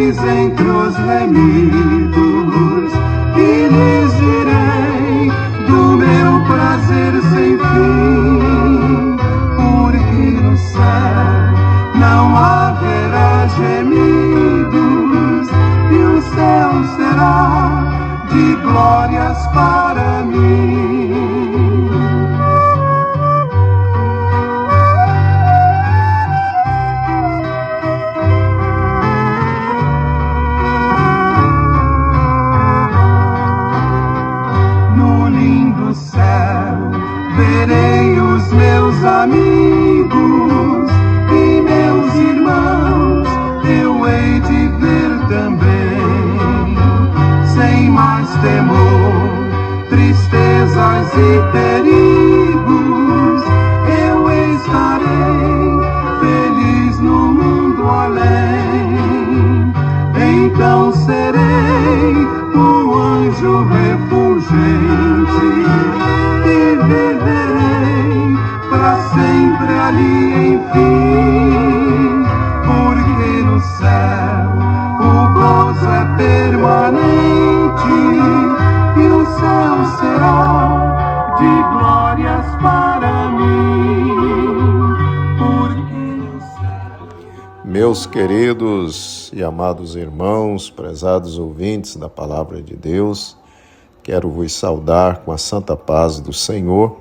feliz entre os remidos, e lhes direi do meu prazer sem fim, porque no céu não haverá gemidos, e o céu será de glórias para mim. Verei os meus amigos e meus irmãos, eu hei de ver também, sem mais temor, tristezas e perigos, eu estarei feliz no mundo além. Então serei um anjo refulgente e viverei para sempre ali, enfim, porque no céu o gozo é permanente e o céu será de glórias para mim, porque no céu... Meus queridos e amados irmãos, prezados ouvintes da Palavra de Deus, quero vos saudar com a santa paz do Senhor.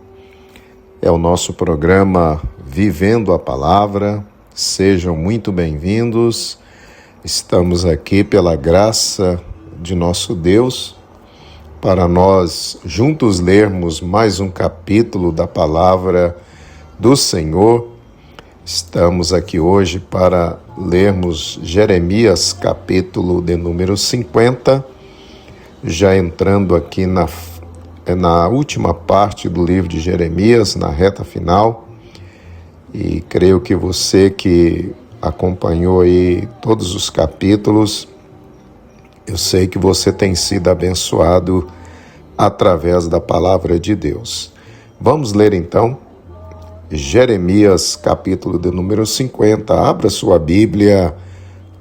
É o nosso programa Vivendo a Palavra. Sejam muito bem-vindos. Estamos aqui pela graça de nosso Deus para nós juntos lermos mais um capítulo da Palavra do Senhor. Estamos aqui hoje para lermos Jeremias, capítulo de número 50, já entrando aqui na última parte do livro de Jeremias, na reta final, e creio que você que acompanhou aí todos os capítulos, eu sei que você tem sido abençoado através da palavra de Deus. Vamos ler então Jeremias, capítulo de número 50. Abra sua Bíblia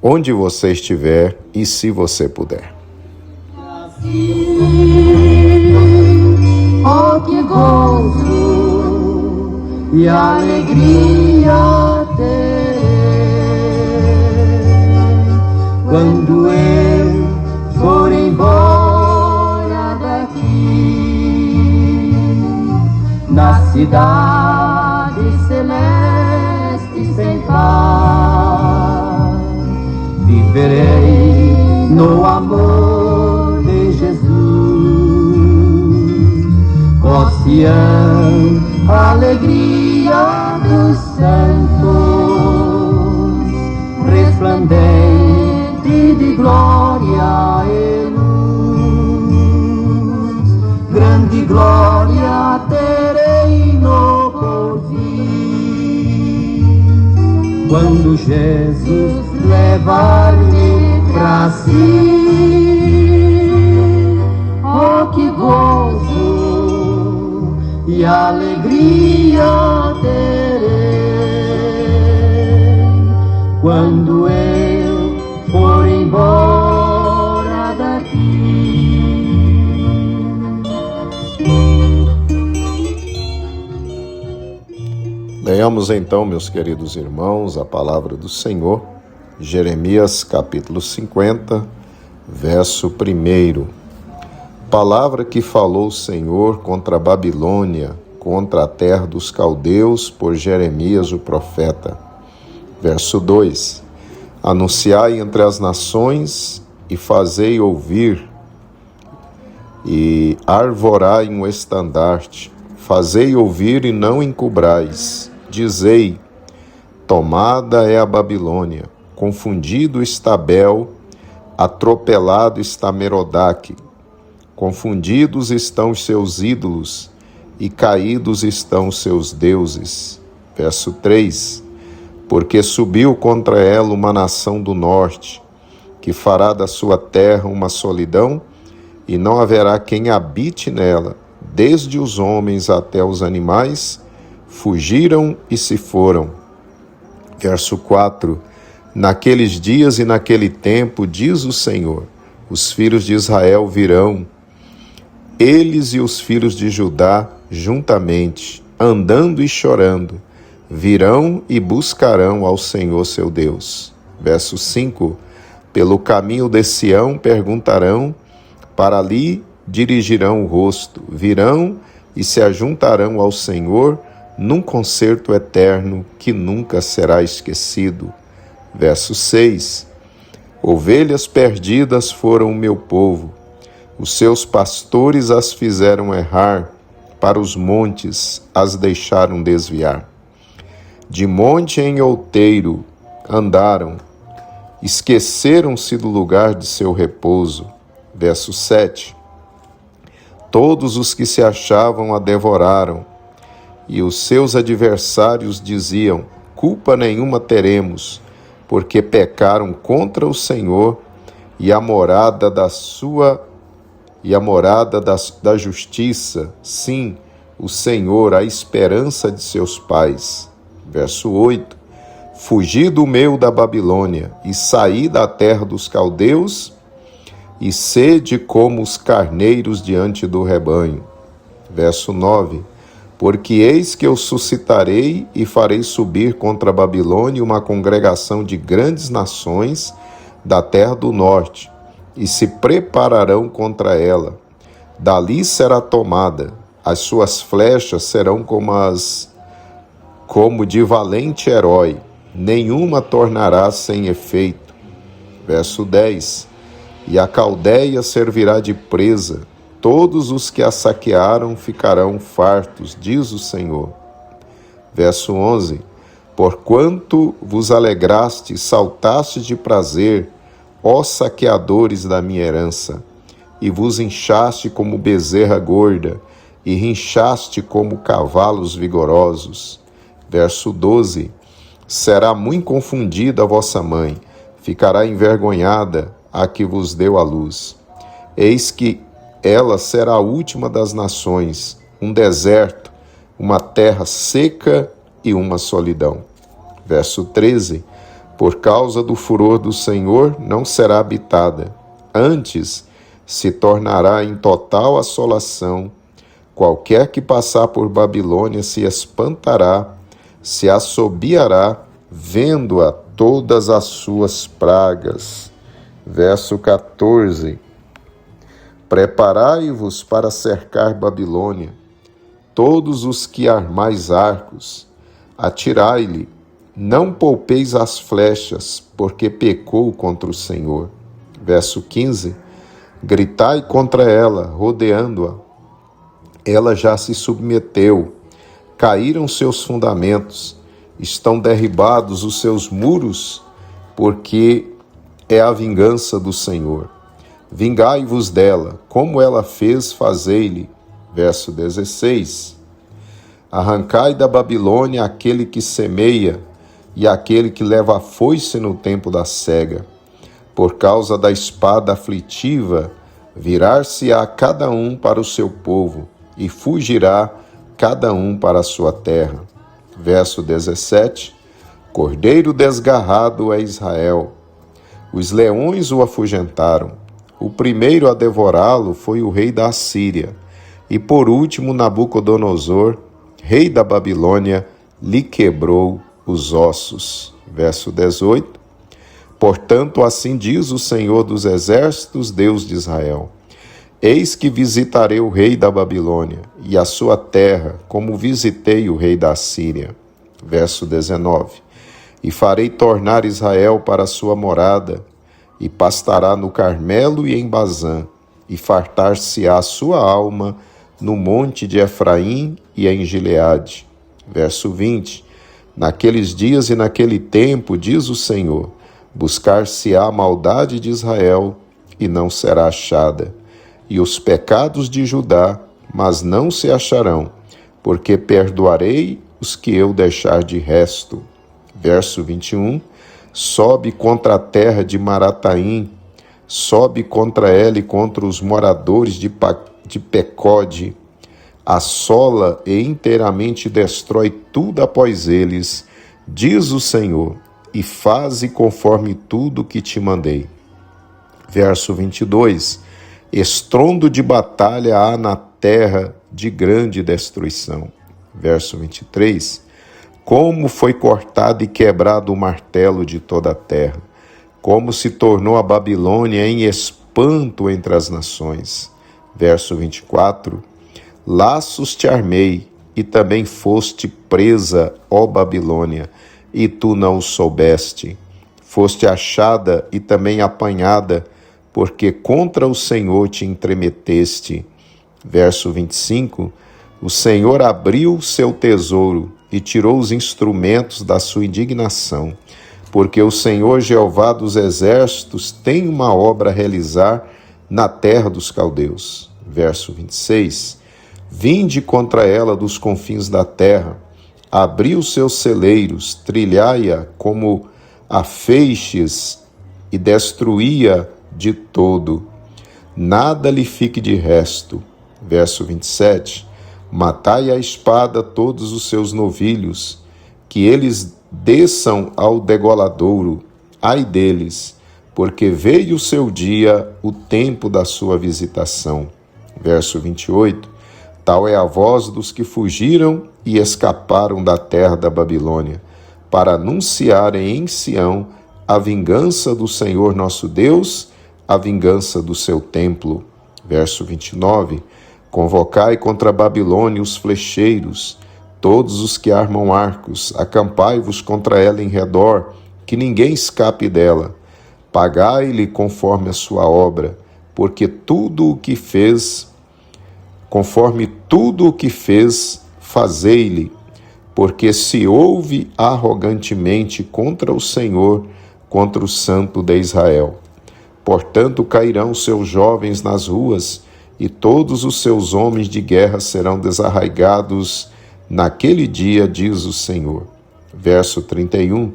onde você estiver e se você puder. Oh, que gozo e alegria terei quando eu for embora daqui, na cidade celeste sem paz. Viverei no amor de Jesus, ó Sião, alegria dos santos, resplandente de glória e luz. Grande glória terei no porvir, quando Jesus levar-me pra si. Oh, que gozo e alegria terei quando eu for embora daqui. Leamos então, meus queridos irmãos, a palavra do Senhor, Jeremias capítulo 50, verso 1. Palavra que falou o Senhor contra a Babilônia, contra a terra dos caldeus, por Jeremias o profeta. Verso 2. Anunciai entre as nações e fazei ouvir, e arvorai um estandarte. Fazei ouvir e não encobrais. Dizei, tomada é a Babilônia, confundido está Bel, atropelado está Merodach. Confundidos estão os seus ídolos e caídos estão os seus deuses. Verso 3. Porque subiu contra ela uma nação do norte, que fará da sua terra uma solidão, e não haverá quem habite nela, desde os homens até os animais, fugiram e se foram. Verso 4. Naqueles dias e naquele tempo, diz o Senhor, os filhos de Israel virão, eles e os filhos de Judá juntamente, andando e chorando, virão e buscarão ao Senhor seu Deus. Verso 5, pelo caminho de Sião perguntarão, para ali dirigirão o rosto, virão e se ajuntarão ao Senhor num concerto eterno que nunca será esquecido. Verso 6, ovelhas perdidas foram o meu povo, os seus pastores as fizeram errar, para os montes as deixaram desviar. De monte em outeiro andaram, esqueceram-se do lugar de seu repouso. Verso 7, todos os que se achavam a devoraram, e os seus adversários diziam, culpa nenhuma teremos, porque pecaram contra o Senhor e a morada da justiça, sim, o Senhor, a esperança de seus pais. Verso 8, fugi do meio da Babilônia e saí da terra dos caldeus e sede como os carneiros diante do rebanho. Verso 9, porque eis que eu suscitarei e farei subir contra a Babilônia uma congregação de grandes nações da terra do norte, e se prepararão contra ela. Dali será tomada, as suas flechas serão como de valente herói, nenhuma tornará sem efeito. Verso 10, e a Caldeia servirá de presa, todos os que a saquearam ficarão fartos, diz o Senhor. Verso 11, porquanto vos alegraste e saltaste de prazer, ó saqueadores da minha herança, e vos inchaste como bezerra gorda, e rinchaste como cavalos vigorosos. Verso 12, será muito confundida a vossa mãe, ficará envergonhada a que vos deu a luz. Eis que ela será a última das nações, um deserto, uma terra seca e uma solidão. Verso 13, por causa do furor do Senhor não será habitada, antes se tornará em total assolação. Qualquer que passar por Babilônia se espantará, se assobiará, vendo-a todas as suas pragas. Verso 14, preparai-vos para cercar Babilônia, todos os que armais arcos, atirai-lhe, não poupeis as flechas, porque pecou contra o Senhor. Verso 15, gritai contra ela, rodeando-a, ela já se submeteu, caíram seus fundamentos, estão derribados os seus muros, porque é a vingança do Senhor. Vingai-vos dela, como ela fez, fazei-lhe. Verso 16, arrancai da Babilônia aquele que semeia e aquele que leva a foice no tempo da cega. Por causa da espada aflitiva, virar-se-á cada um para o seu povo, e fugirá cada um para a sua terra. Verso 17, cordeiro desgarrado é Israel. Os leões o afugentaram. O primeiro a devorá-lo foi o rei da Assíria, e por último Nabucodonosor, rei da Babilônia, lhe quebrou os ossos. Verso 18, portanto, assim diz o Senhor dos Exércitos, Deus de Israel, eis que visitarei o rei da Babilônia e a sua terra, como visitei o rei da Assíria. Verso 19, e farei tornar Israel para a sua morada, e pastará no Carmelo e em Bazã, e fartar-se-á a sua alma no monte de Efraim e em Gileade. Verso 20, naqueles dias e naquele tempo, diz o Senhor, buscar-se-á a maldade de Israel e não será achada, e os pecados de Judá, mas não se acharão, porque perdoarei os que eu deixar de resto. Verso 21, sobe contra a terra de Marataim, sobe contra ela e contra os moradores de Pecode, assola e inteiramente destrói tudo após eles, diz o Senhor, e faze conforme tudo que te mandei. Verso 22. Estrondo de batalha há na terra de grande destruição. Verso 23. Como foi cortado e quebrado o martelo de toda a terra, como se tornou a Babilônia em espanto entre as nações. Verso 24. Laços te armei, e também foste presa, ó Babilônia, e tu não o soubeste. Foste achada e também apanhada, porque contra o Senhor te entremeteste. Verso 25. O Senhor abriu seu tesouro e tirou os instrumentos da sua indignação, porque o Senhor Jeová dos exércitos tem uma obra a realizar na terra dos caldeus. Verso 26. Vinde contra ela dos confins da terra, abri os seus celeiros, trilhai-a como a feixes e destruí-a de todo. Nada lhe fique de resto. Verso 27. Matai à espada todos os seus novilhos, que eles desçam ao degoladouro. Ai deles, porque veio o seu dia, o tempo da sua visitação. Verso 28. Tal é a voz dos que fugiram e escaparam da terra da Babilônia, para anunciarem em Sião a vingança do Senhor nosso Deus, a vingança do seu templo. Verso 29. Convocai contra a Babilônia os flecheiros, todos os que armam arcos, acampai-vos contra ela em redor, que ninguém escape dela. Pagai-lhe conforme a sua obra, porque conforme tudo o que fez, fazei-lhe, porque se ouve arrogantemente contra o Senhor, contra o Santo de Israel. Portanto, cairão seus jovens nas ruas, e todos os seus homens de guerra serão desarraigados naquele dia, diz o Senhor. Verso 31.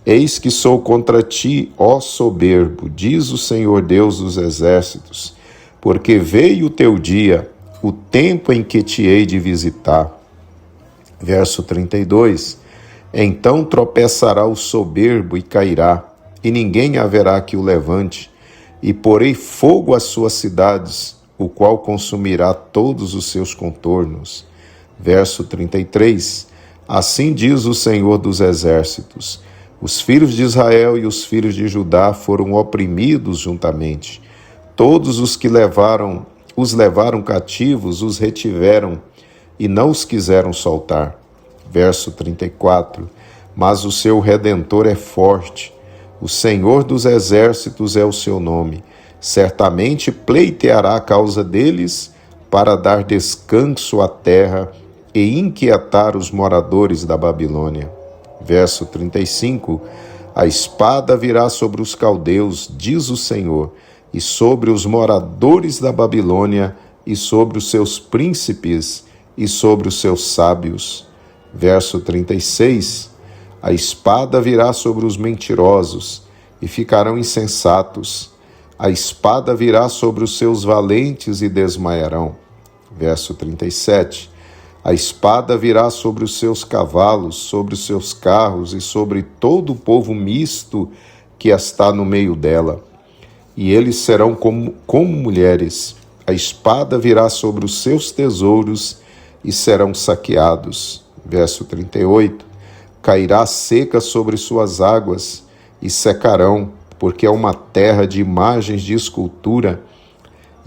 Eis que sou contra ti, ó soberbo, diz o Senhor Deus dos exércitos, porque veio o teu dia, o tempo em que te hei de visitar. Verso 32. Então tropeçará o soberbo e cairá, e ninguém haverá que o levante, e porei fogo às suas cidades, o qual consumirá todos os seus contornos. Verso 33. Assim diz o Senhor dos exércitos: os filhos de Israel e os filhos de Judá foram oprimidos juntamente. Todos os que os levaram cativos, os retiveram e não os quiseram soltar. Verso 34. Mas o seu Redentor é forte, o Senhor dos exércitos é o seu nome. Certamente pleiteará a causa deles para dar descanso à terra e inquietar os moradores da Babilônia. Verso 35. A espada virá sobre os caldeus, diz o Senhor, e sobre os moradores da Babilônia, e sobre os seus príncipes, e sobre os seus sábios. Verso 36. A espada virá sobre os mentirosos, e ficarão insensatos. A espada virá sobre os seus valentes e desmaiarão. Verso 37. A espada virá sobre os seus cavalos, sobre os seus carros e sobre todo o povo misto que está no meio dela. E eles serão como mulheres. A espada virá sobre os seus tesouros e serão saqueados. Verso 38. Cairá seca sobre suas águas e secarão, porque é uma terra de imagens de escultura,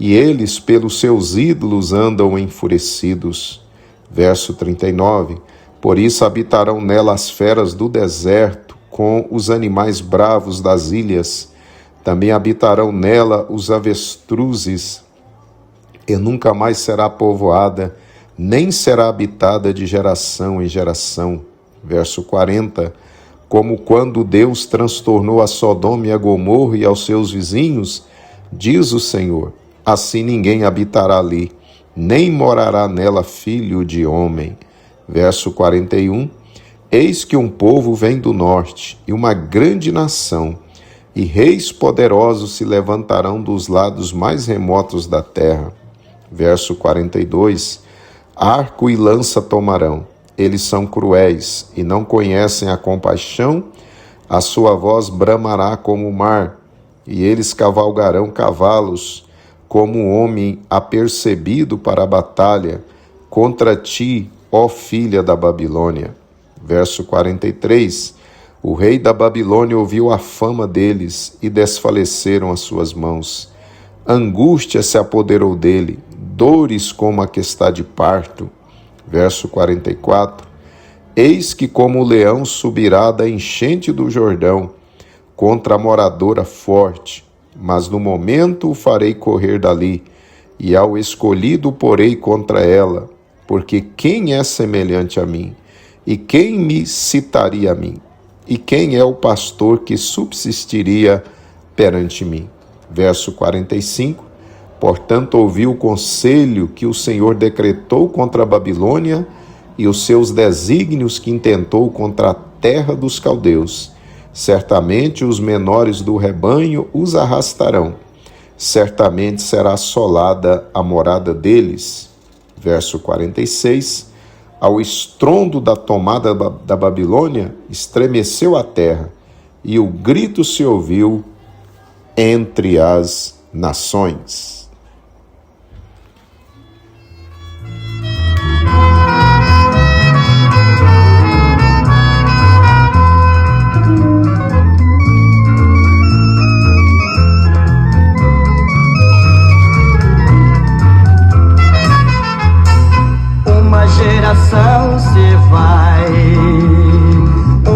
e eles pelos seus ídolos andam enfurecidos. Verso 39. Por isso habitarão nela as feras do deserto, com os animais bravos das ilhas. Também habitarão nela os avestruzes, e nunca mais será povoada, nem será habitada de geração em geração. Verso 40. Como quando Deus transtornou a Sodoma e a Gomorra e aos seus vizinhos, diz o Senhor, assim ninguém habitará ali, nem morará nela filho de homem. Verso 41. Eis que um povo vem do norte, e uma grande nação, e reis poderosos se levantarão dos lados mais remotos da terra. Verso 42. Arco e lança tomarão. Eles são cruéis e não conhecem a compaixão, A sua voz bramará como o mar, e eles cavalgarão cavalos, como um homem apercebido para a batalha, contra ti, ó filha da Babilônia. Verso 43. O rei da Babilônia ouviu a fama deles, e desfaleceram as suas mãos. Angústia se apoderou dele, dores como a que está de parto. Verso 44. Eis que como o leão subirá da enchente do Jordão, contra a moradora forte, mas no momento o farei correr dali, e ao escolhido porei contra ela, porque quem é semelhante a mim? E quem me citaria a mim? E quem é o pastor que subsistiria perante mim? Verso 45. Portanto, ouvi o conselho que o Senhor decretou contra a Babilônia e os seus desígnios que intentou contra a terra dos caldeus. Certamente os menores do rebanho os arrastarão. Certamente será assolada a morada deles. Verso 46. Ao estrondo da tomada da Babilônia, estremeceu a terra, e o grito se ouviu entre as nações. Geração se vai,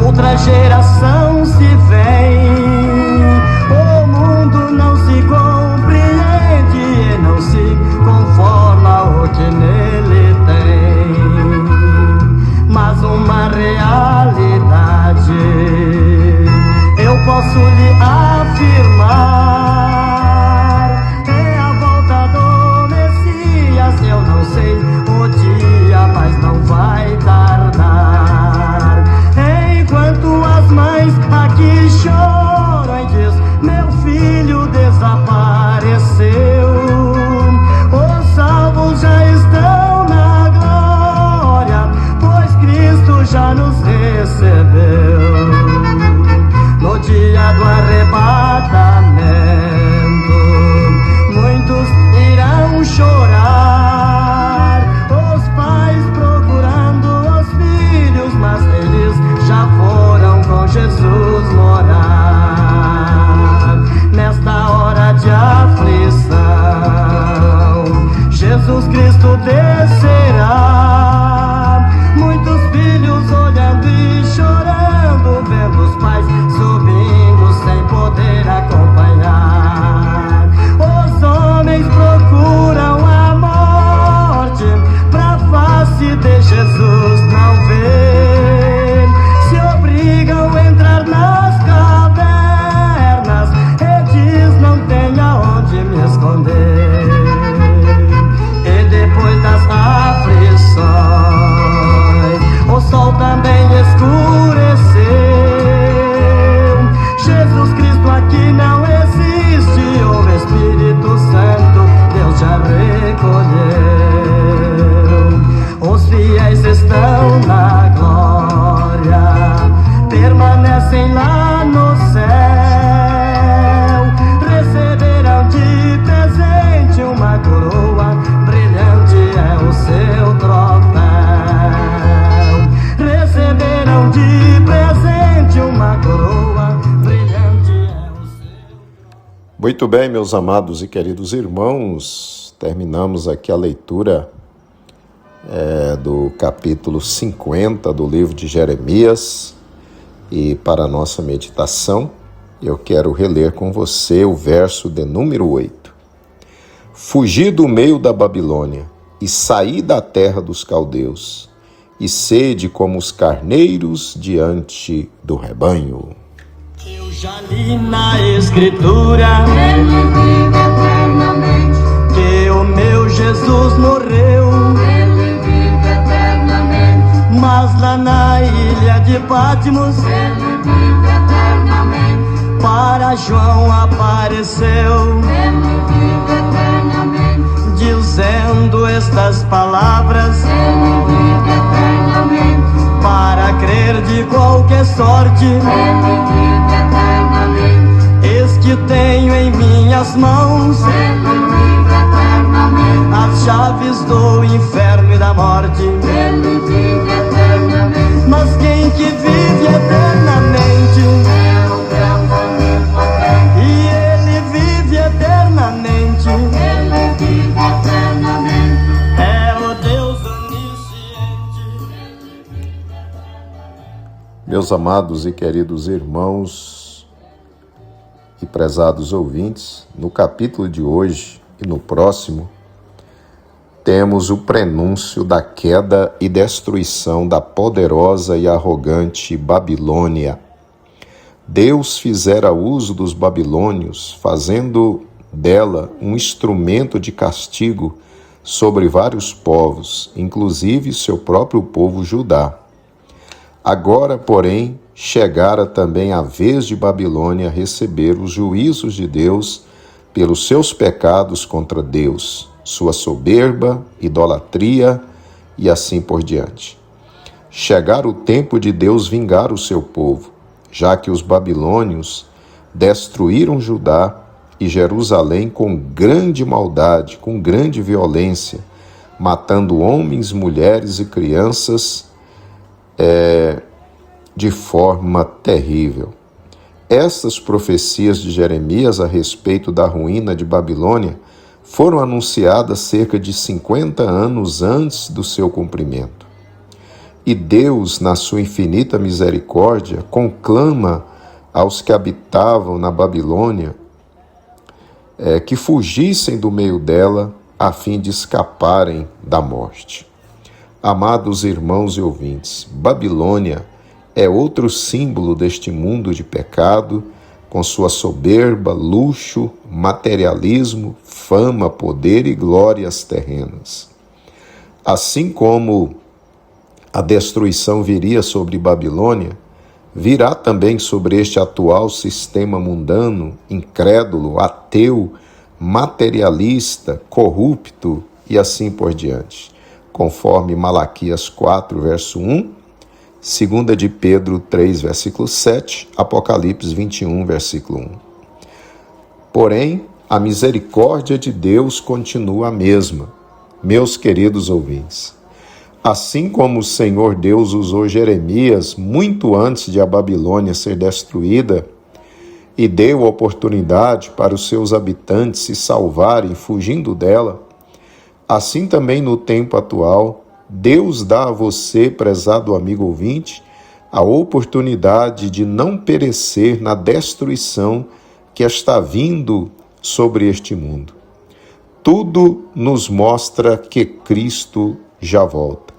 outra geração se vem. O mundo não se compreende e não se conforma o que nele tem. Mas uma realidade eu posso lhe afirmar: é a volta do Messias. Eu não sei o dia, mas não vai tardar. Enquanto as mães aqui choram e diz: meu filho desapareceu, os salvos já estão na glória, pois Cristo já nos recebeu. No dia do arrebatamento, muitos irão chorar, os pais procurando os filhos, mas eles já foram com Jesus morar. Nesta hora de aflição, Jesus Cristo descerá, muitos filhos olhando e chorando, vendo os pais subindo sem poder acompanhar. Os homens procuram a morte, pra face de Jesus não ver, se obrigam a entrar nas cavernas e diz: não tem aonde me esconder. E depois das aflições, o sol também escureceu. Jesus Cristo aqui não existe, o Espírito Santo Deus já recolheu. Os fiéis estão na glória, permanecem lá no céu, receberão de presente uma coroa, brilhante é o seu troféu. Receberão de presente uma coroa, brilhante é o seu. Muito bem, meus amados e queridos irmãos, terminamos aqui a leitura do capítulo 50 do livro de Jeremias, e para a nossa meditação eu quero reler com você o verso de número 8. Fugi do meio da Babilônia e saí da terra dos caldeus, e sede como os carneiros diante do rebanho. Eu já li na Escritura, Ele vive eternamente, que o meu Jesus morreu, Ele vive eternamente, mas lá na ilha de Patmos Ele vive eternamente, para João apareceu, Ele vive eternamente, dizendo estas palavras, Ele vive eternamente, para crer de qualquer sorte. Ele vive eternamente. Eis que tenho em minhas mãos Ele vive eternamente. as chaves do inferno e da morte. Ele vive eternamente. Mas quem que vive eternamente, É o Deus onipotente. e ele vive eternamente, Ele vive eternamente. é o Deus onisciente. Meus amados e queridos irmãos e prezados ouvintes, no capítulo de hoje e no próximo, temos o prenúncio da queda e destruição da poderosa e arrogante Babilônia. Deus fizera uso dos babilônios, fazendo dela um instrumento de castigo sobre vários povos, inclusive seu próprio povo Judá. Agora, porém, chegara também a vez de Babilônia receber os juízos de Deus pelos seus pecados contra Deus, sua soberba, idolatria e assim por diante. Chegara o tempo de Deus vingar o seu povo, já que os babilônios destruíram Judá e Jerusalém com grande maldade, com grande violência, matando homens, mulheres e crianças de forma terrível. Estas profecias de Jeremias a respeito da ruína de Babilônia foram anunciadas cerca de 50 anos antes do seu cumprimento. E Deus, na sua infinita misericórdia, conclama aos que habitavam na Babilônia que fugissem do meio dela a fim de escaparem da morte. Amados irmãos e ouvintes, Babilônia é outro símbolo deste mundo de pecado, com sua soberba, luxo, materialismo, fama, poder e glórias terrenas. Assim como a destruição viria sobre Babilônia, virá também sobre este atual sistema mundano, incrédulo, ateu, materialista, corrupto e assim por diante, conforme Malaquias 4, verso 1, 2 de Pedro 3, versículo 7, Apocalipse 21, versículo 1. Porém, a misericórdia de Deus continua a mesma, meus queridos ouvintes. Assim como o Senhor Deus usou Jeremias muito antes de a Babilônia ser destruída e deu oportunidade para os seus habitantes se salvarem fugindo dela, assim também no tempo atual, Deus dá a você, prezado amigo ouvinte, a oportunidade de não perecer na destruição que está vindo sobre este mundo. Tudo nos mostra que Cristo já volta.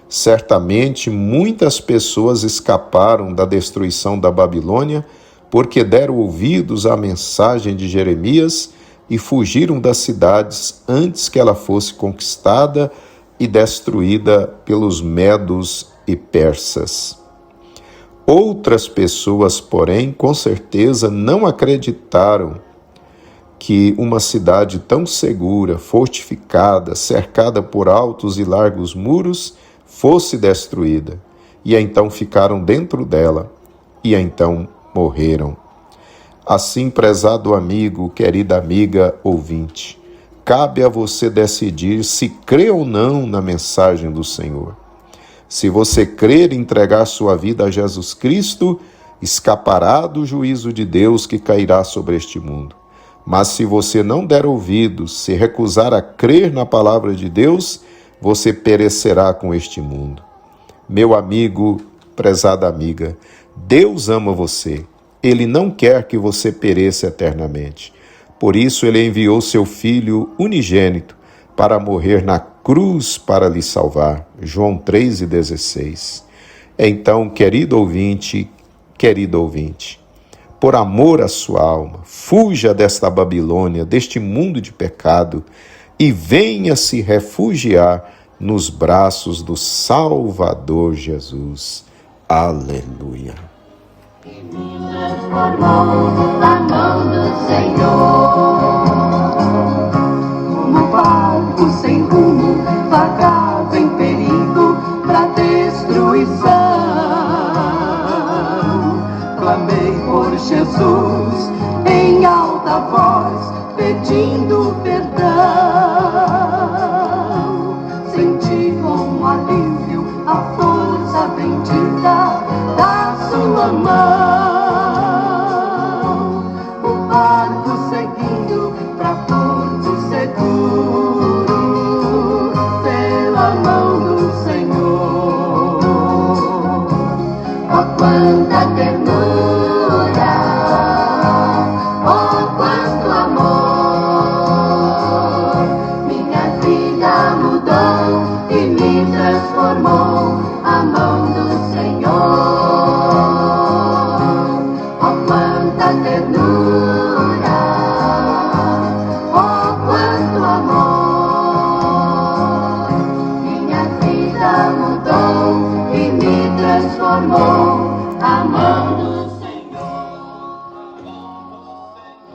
Certamente muitas pessoas escaparam da destruição da Babilônia porque deram ouvidos à mensagem de Jeremias e fugiram das cidades antes que ela fosse conquistada e destruída pelos medos e persas. Outras pessoas, porém, com certeza não acreditaram que uma cidade tão segura, fortificada, cercada por altos e largos muros, fosse destruída, e então ficaram dentro dela, e então morreram. Assim, prezado amigo, querida amiga ouvinte, cabe a você decidir se crê ou não na mensagem do Senhor. Se você crer e entregar sua vida a Jesus Cristo, escapará do juízo de Deus que cairá sobre este mundo. Mas se você não der ouvidos, se recusar a crer na palavra de Deus, você perecerá com este mundo. Meu amigo, prezada amiga, Deus ama você. Ele não quer que você pereça eternamente. Por isso, ele enviou seu Filho unigênito para morrer na cruz para lhe salvar. João 3,16. Então, querido ouvinte, por amor à sua alma, fuja desta Babilônia, deste mundo de pecado, e venha se refugiar nos braços do Salvador Jesus. Aleluia. Transformou na mão do Senhor. Um barco sem rumo, vagava em perigo pra destruição. pedindo perdão. Senti com alívio a força bendita da sua mão. O barco seguindo pra porto seguro, pela mão do Senhor. Oh, quanta ternura, oh, quanto amor. Minha vida mudou e me transformou a mão do Senhor. Oh, quanta ternura, oh, quanto amor. Minha vida mudou e me transformou a mão do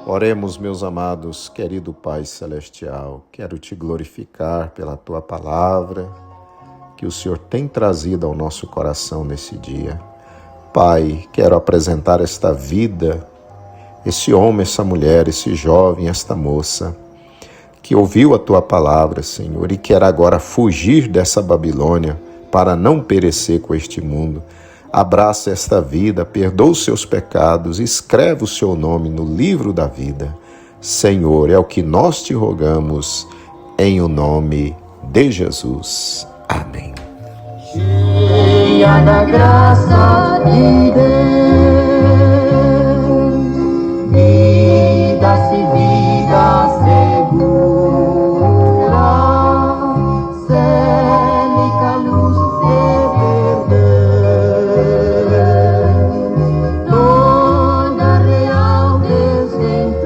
Oremos, meus amados, querido Pai Celestial, quero te glorificar pela tua palavra que o Senhor tem trazido ao nosso coração nesse dia. Pai, quero apresentar esta vida, esse homem, essa mulher, esse jovem, esta moça, que ouviu a tua palavra, Senhor, e quer agora fugir dessa Babilônia para não perecer com este mundo. Abraça esta vida, perdoa os seus pecados, escreve o seu nome no livro da vida. Senhor, é o que nós te rogamos, em o nome de Jesus. Amém. Cheia da graça de Deus, vida-se vida segura, célica luz de perdão, toda real desventura,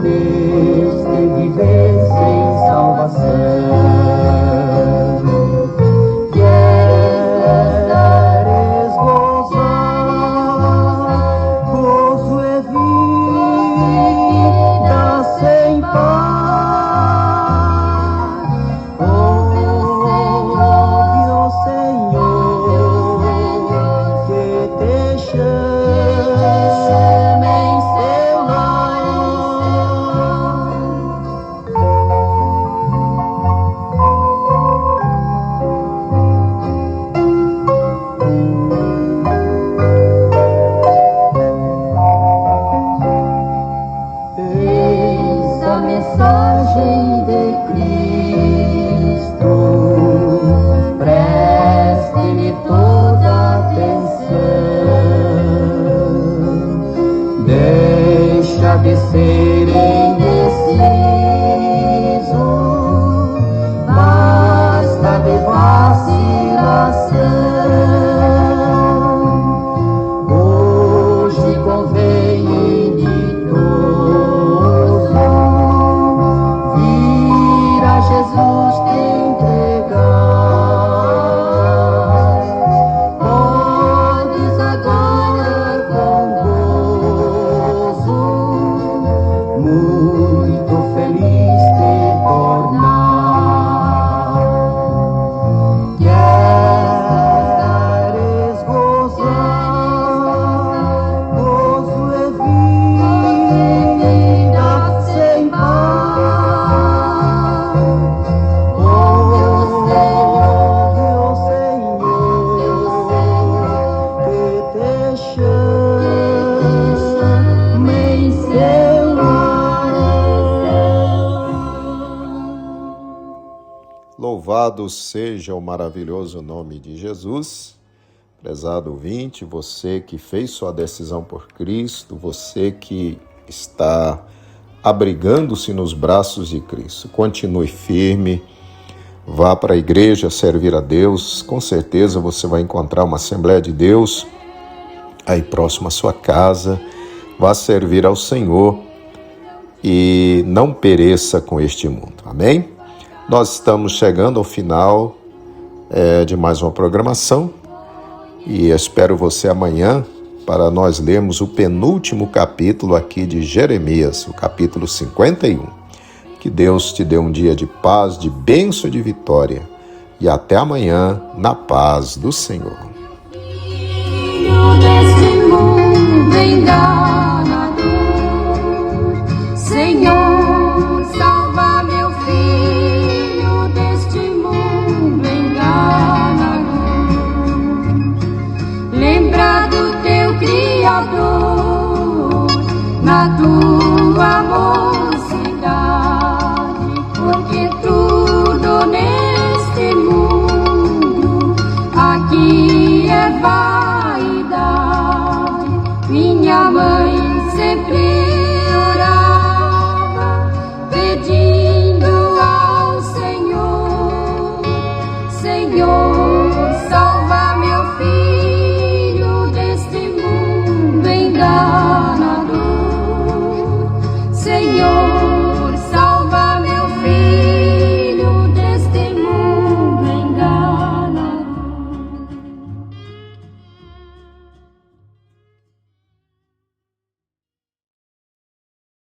neste viver sem salvação. Queres gozar, gozo é vida sem par. Ouve, ó Senhor, que te chame em seu lar. Eis a mensagem de Cristo, preste-lhe toda atenção. Deixa de ser indeciso, basta de vacilação. Hoje convém ditoso vir a Jesus te entregar. Podes agora com gozo muito feliz te tornar. Queres gozar, gozo é vida sem par. Ouve, ó Senhor, que te chame em seu lar. Louvado seja o maravilhoso nome de Jesus. Prezado ouvinte, você que fez sua decisão por Cristo, você que está abrigando-se nos braços de Cristo, continue firme, vá para a igreja servir a Deus. Com certeza você vai encontrar uma Assembleia de Deus aí próximo à sua casa. Vá servir ao Senhor e não pereça com este mundo. Amém? Nós estamos chegando ao final de mais uma programação e espero você amanhã para nós lermos o penúltimo capítulo aqui de Jeremias, o capítulo 51. Que Deus te dê um dia de paz, de bênção e de vitória. E até amanhã, na paz do Senhor. Filho desse mundo, venga.